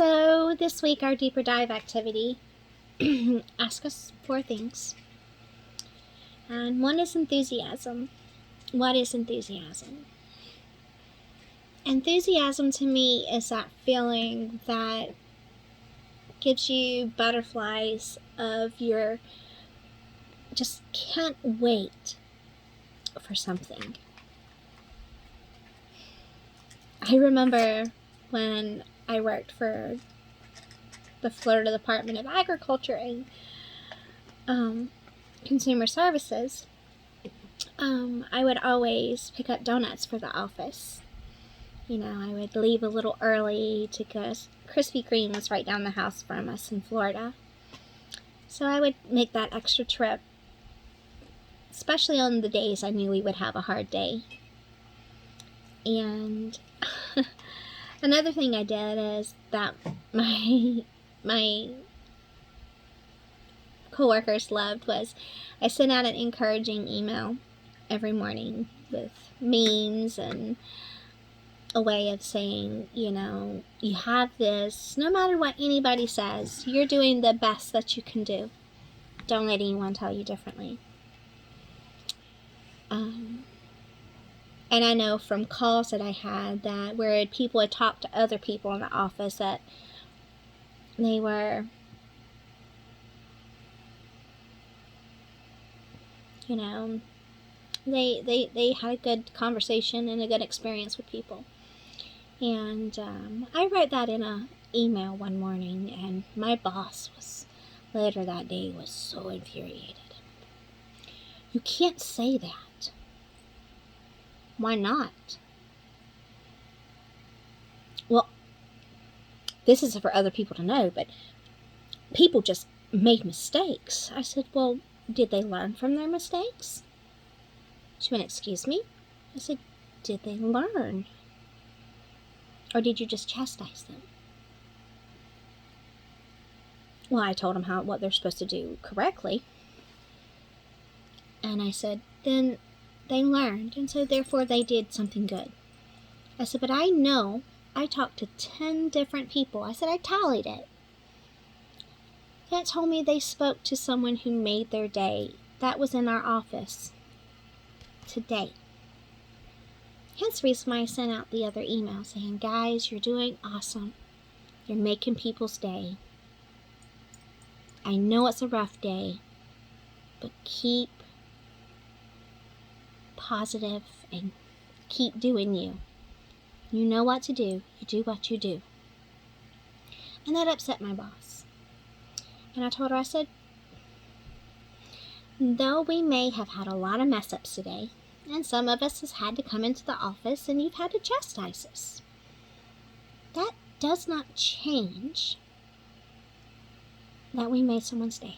So this week our deeper dive activity ask us 4 things. And one is enthusiasm. What is enthusiasm? Enthusiasm to me is that feeling that gives you butterflies of your just can't wait for something. I remember when I worked for the Florida Department of Agriculture and Consumer Services, I would always pick up donuts for the office. You know, I would leave a little early because Krispy Kreme was right down the house from us in Florida. So I would make that extra trip, especially on the days I knew we would have a hard day. And another thing I did is that my coworkers loved was I sent out an encouraging email every morning with memes and a way of saying, you know, you have this, no matter what anybody says, you're doing the best that you can do. Don't let anyone tell you differently. And I know from calls that I had that where people had talked to other people in the office that they were, you know, they had a good conversation and a good experience with people. And I wrote that in an email one morning, and my boss was later that day was so infuriated. You can't say that. Why not? Well, this is for other people to know, but people just made mistakes. I said, well, did they learn from their mistakes? She went, excuse me? I said, did they learn? Or did you just chastise them? Well, I told them what they're supposed to do correctly. And I said, then they learned, and so therefore they did something good. I said, but I know I talked to 10 different people. I said, I tallied it. That told me they spoke to someone who made their day. That was in our office today. Hence the reason why I sent out the other email saying, guys, you're doing awesome. You're making people's day. I know it's a rough day, but keep positive and keep doing you. You know what to do. You do what you do. And that upset my boss. And I told her, I said, though we may have had a lot of mess ups today, and some of us has had to come into the office and you've had to chastise us, that does not change that we made someone's day.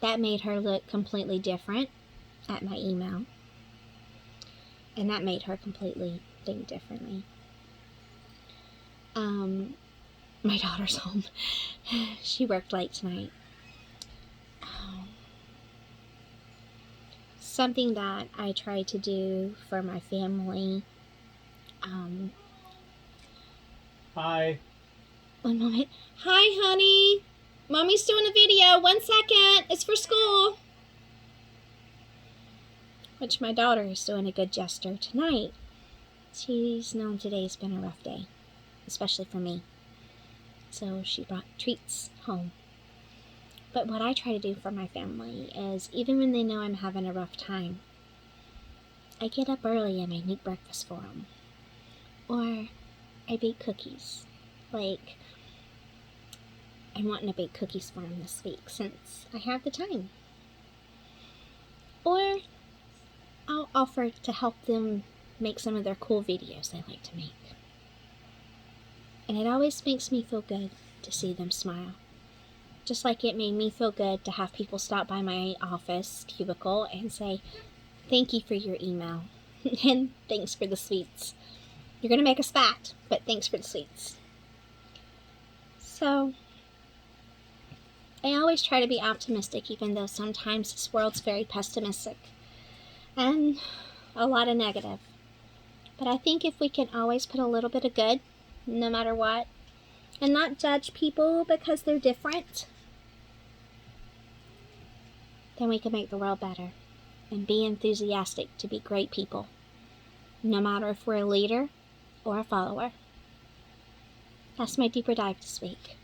That made her look completely different at my email. And that made her completely think differently. My daughter's home. She worked late tonight. Something that I try to do for my family. Hi. One moment. Hi, honey. Mommy's doing a video. 1 second. It's for school. Which my daughter is doing a good gesture tonight. She's known today's been a rough day, especially for me. So she brought treats home. But what I try to do for my family is, even when they know I'm having a rough time, I get up early and I make breakfast for them. Or I bake cookies. Like, I'm wanting to bake cookies for them this week since I have the time. Or I'll offer to help them make some of their cool videos they like to make. And it always makes me feel good to see them smile. Just like it made me feel good to have people stop by my office cubicle and say, thank you for your email. And thanks for the sweets. You're going to make us fat, but thanks for the sweets. So, I always try to be optimistic, even though sometimes this world's very pessimistic. And a lot of negative. But I think if we can always put a little bit of good, no matter what, and not judge people because they're different, then we can make the world better and be enthusiastic to be great people, no matter if we're a leader or a follower. That's my deeper dive this week.